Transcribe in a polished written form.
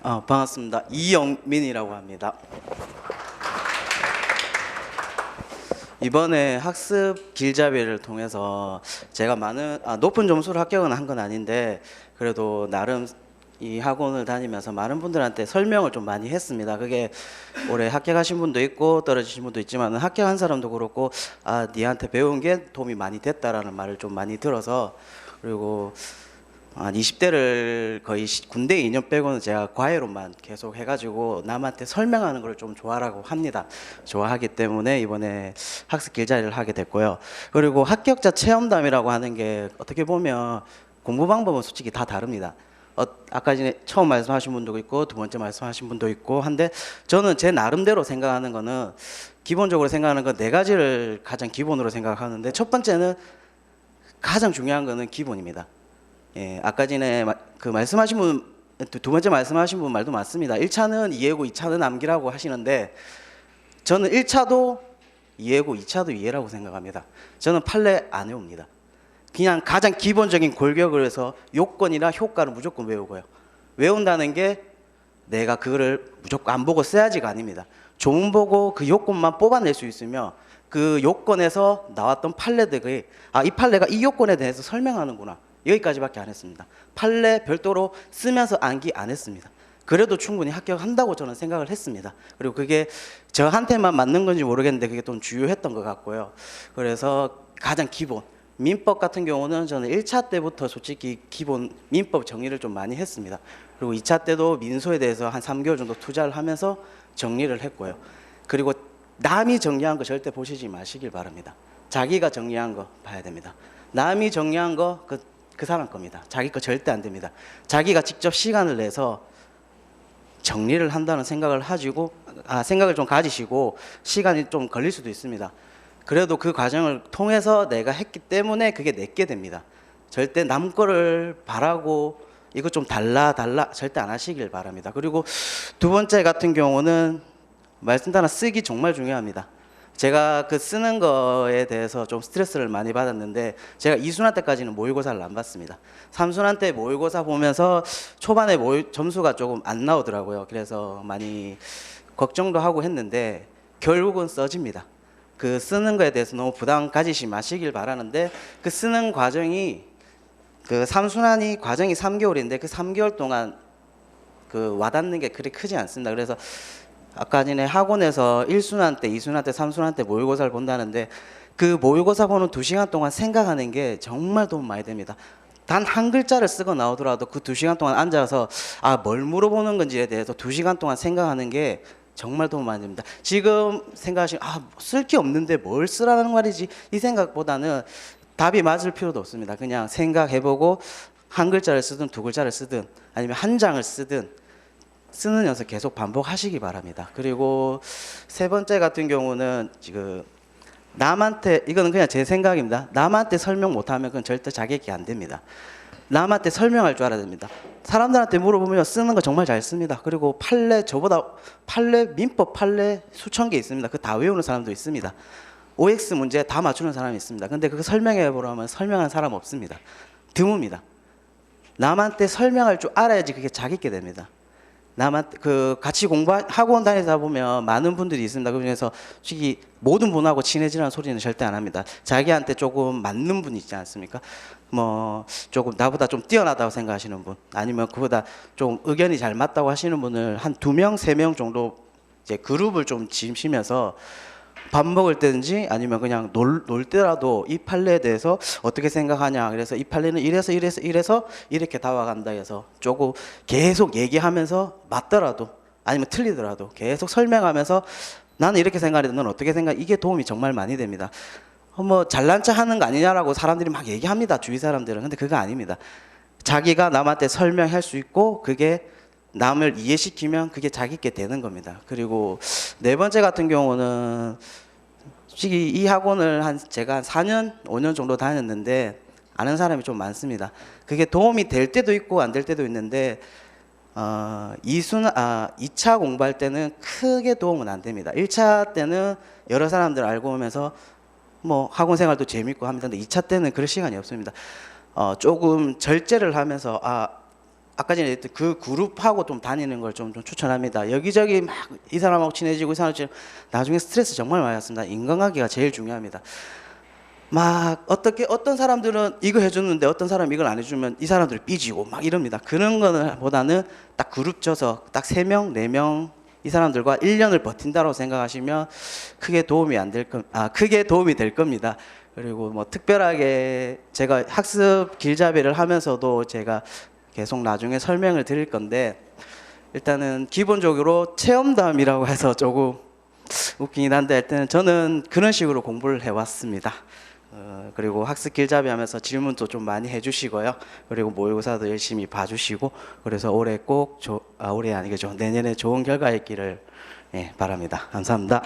반갑습니다. 이영민이라고 합니다. 이번에 학습 길잡이를 통해서 제가 높은 점수를 합격은 한 건 아닌데 그래도 나름 이 학원을 다니면서 많은 분들한테 설명을 좀 많이 했습니다. 그게 올해 합격하신 분도 있고 떨어지신 분도 있지만 합격한 사람도 그렇고 니한테 배운 게 도움이 많이 됐다라는 말을 좀 많이 들어서, 그리고 한 20대를 거의 군대 2년 빼고는 제가 과외로만 계속 해가지고 남한테 설명하는 걸 좀 좋아라고 합니다. 좋아하기 때문에 이번에 학습 길잡이를 하게 됐고요. 그리고 합격자 체험담이라고 하는 게 어떻게 보면 공부 방법은 솔직히 다 다릅니다. 아까 전에 처음 말씀하신 분도 있고 두 번째 말씀하신 분도 있고 한데, 저는 제 나름대로 생각하는 거는, 기본적으로 생각하는 건 네 가지를 가장 기본으로 생각하는데, 첫 번째는 가장 중요한 거는 기본입니다. 예, 아까 전에 말씀하신 분, 두 번째 말씀하신 분 말도 맞습니다. 1차는 이해고 2차는 암기라고 하시는데, 저는 1차도 이해고 2차도 이해라고 생각합니다. 저는 판례 안 외웁니다. 그냥 가장 기본적인 골격을 해서 요건이나 효과를 무조건 외우고요. 외운다는 게 내가 그거를 무조건 안 보고 써야지가 아닙니다. 조문 보고 그 요건만 뽑아낼 수 있으면 그 요건에서 나왔던 판례들이 이 판례가 이 요건에 대해서 설명하는구나, 여기까지밖에 안 했습니다. 판례 별도로 쓰면서 암기 안 했습니다. 그래도 충분히 합격한다고 저는 생각을 했습니다. 그리고 그게 저한테만 맞는 건지 모르겠는데 그게 좀 주요했던 것 같고요. 그래서 가장 기본, 민법 같은 경우는 저는 1차 때부터 솔직히 기본 민법 정리를 좀 많이 했습니다. 그리고 2차 때도 민소에 대해서 한 3개월 정도 투자를 하면서 정리를 했고요. 그리고 남이 정리한 거 절대 보시지 마시길 바랍니다. 자기가 정리한 거 봐야 됩니다. 남이 정리한 거 그 사람 겁니다. 자기 거 절대 안 됩니다. 자기가 직접 시간을 내서 정리를 한다는 생각을 생각을 좀 가지시고, 시간이 좀 걸릴 수도 있습니다. 그래도 그 과정을 통해서 내가 했기 때문에 그게 내게 됩니다. 절대 남 거를 바라고 이거 좀 달라 절대 안 하시길 바랍니다. 그리고 두 번째 같은 경우는 말씀 따라 쓰기 정말 중요합니다. 제가 그 쓰는 거에 대해서 좀 스트레스를 많이 받았는데, 제가 2순환 때까지는 모의고사를 안 봤습니다. 3순환 때 모의고사 보면서 초반에 점수가 조금 안 나오더라고요. 그래서 많이 걱정도 하고 했는데 결국은 써집니다. 그 쓰는 거에 대해서 너무 부담 가지지 마시길 바라는데, 그 쓰는 과정이 그 3순환이 과정이 3개월인데 그 3개월 동안 그 와닿는 게 그리 크지 않습니다. 그래서 아까 전에 학원에서 1순환 때, 2순환 때, 3순환 때 모의고사를 본다는데, 그 모의고사 보는 2시간 동안 생각하는 게 정말 도움 많이 됩니다. 단 한 글자를 쓰고 나오더라도 그 2시간 동안 앉아서 뭘 물어보는 건지에 대해서 2시간 동안 생각하는 게 정말 도움 많이 됩니다. 지금 생각하시면 쓸 게 없는데 뭘 쓰라는 말이지, 이 생각보다는 답이 맞을 필요도 없습니다. 그냥 생각해보고 한 글자를 쓰든 두 글자를 쓰든 아니면 한 장을 쓰든 쓰는 연습 계속 반복하시기 바랍니다. 그리고 세 번째 같은 경우는 지금 남한테, 이거는 그냥 제 생각입니다. 남한테 설명 못하면 그건 절대 자격이 안 됩니다. 남한테 설명할 줄 알아야 됩니다. 사람들한테 물어보면 쓰는 거 정말 잘 씁니다. 그리고 민법 판례 수천 개 있습니다. 그 다 외우는 사람도 있습니다. OX 문제 다 맞추는 사람이 있습니다. 근데 그거 설명해 보라면 설명한 사람 없습니다. 드뭅니다. 남한테 설명할 줄 알아야지 그게 자격이 됩니다. 남한테 같이 학원 다니다 보면 많은 분들이 있습니다. 그 중에서 솔직히 모든 분하고 친해지라는 소리는 절대 안 합니다. 자기한테 조금 맞는 분 있지 않습니까? 조금 나보다 좀 뛰어나다고 생각하시는 분, 아니면 그보다 좀 의견이 잘 맞다고 하시는 분을 한 2명, 3명 정도 이제 그룹을 좀 지시면서 밥 먹을 때든지 아니면 그냥 놀 때라도 이 판례에 대해서 어떻게 생각하냐, 그래서 이 판례는 이래서 이렇게 다와간다 해서 조금 계속 얘기하면서 맞더라도 아니면 틀리더라도 계속 설명하면서 나는 이렇게 생각했는데 넌 어떻게 생각해, 이게 도움이 정말 많이 됩니다. 잘난 척 하는 거 아니냐라고 사람들이 막 얘기합니다, 주위 사람들은. 근데 그거 아닙니다. 자기가 남한테 설명할 수 있고 그게 남을 이해시키면 그게 자기께 되는 겁니다. 그리고 네 번째 같은 경우는 솔직히 이 학원을 제가 한 4년, 5년 정도 다녔는데 아는 사람이 좀 많습니다. 그게 도움이 될 때도 있고 안 될 때도 있는데 2차 공부할 때는 크게 도움은 안 됩니다. 1차 때는 여러 사람들 알고 오면서 학원 생활도 재밌고 합니다. 근데 2차 때는 그럴 시간이 없습니다. 조금 절제를 하면서 아까 전에 얘기했던 그 그룹하고 좀 다니는 걸 좀 추천합니다. 여기저기 막 이 사람하고 친해지고 이 사람하고 나중에 스트레스 정말 많이 받습니다. 인간관계가 제일 중요합니다. 막 어떻게 어떤 사람들은 이거 해줬는데 어떤 사람 이걸 안 해주면 이 사람들이 삐지고 막 이럽니다. 그런 거는 보다는 딱 그룹 져서 딱 3명, 4명 이 사람들과 1년을 버틴다고 생각하시면 크게 도움이 안 될 크게 도움이 될 겁니다. 그리고 뭐 특별하게 제가 학습 길잡이를 하면서도 제가 계속 나중에 설명을 드릴 건데 일단은 기본적으로 체험담이라고 해서 조금 웃기긴 한데 일단 저는 그런 식으로 공부를 해왔습니다. 그리고 학습 길잡이 하면서 질문도 좀 많이 해주시고요. 그리고 모의고사도 열심히 봐주시고 그래서 올해 꼭 올해 아니겠죠. 내년에 좋은 결과 있기를 바랍니다. 감사합니다.